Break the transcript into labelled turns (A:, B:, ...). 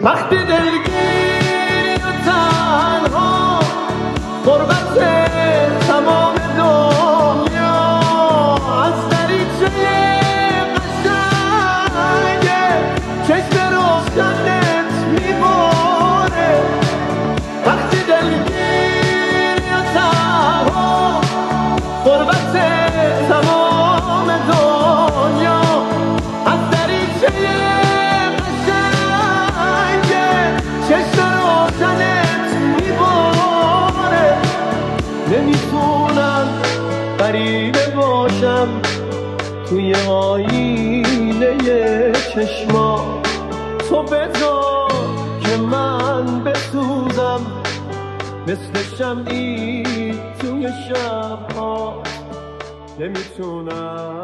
A: وقتی دلگیری و تنها غربت تمام دنیا از دریچه قشنگ چشم روشنت میباره. وقتی دلگیری و تنها غربت تمام دنیا از دریچه قشنگ چشم روشنت میباره. نمیتونم غریبه باشم توی آینه چشما، تو بذار که من بسوزم مثل شمعی توی شبها. نمیتونم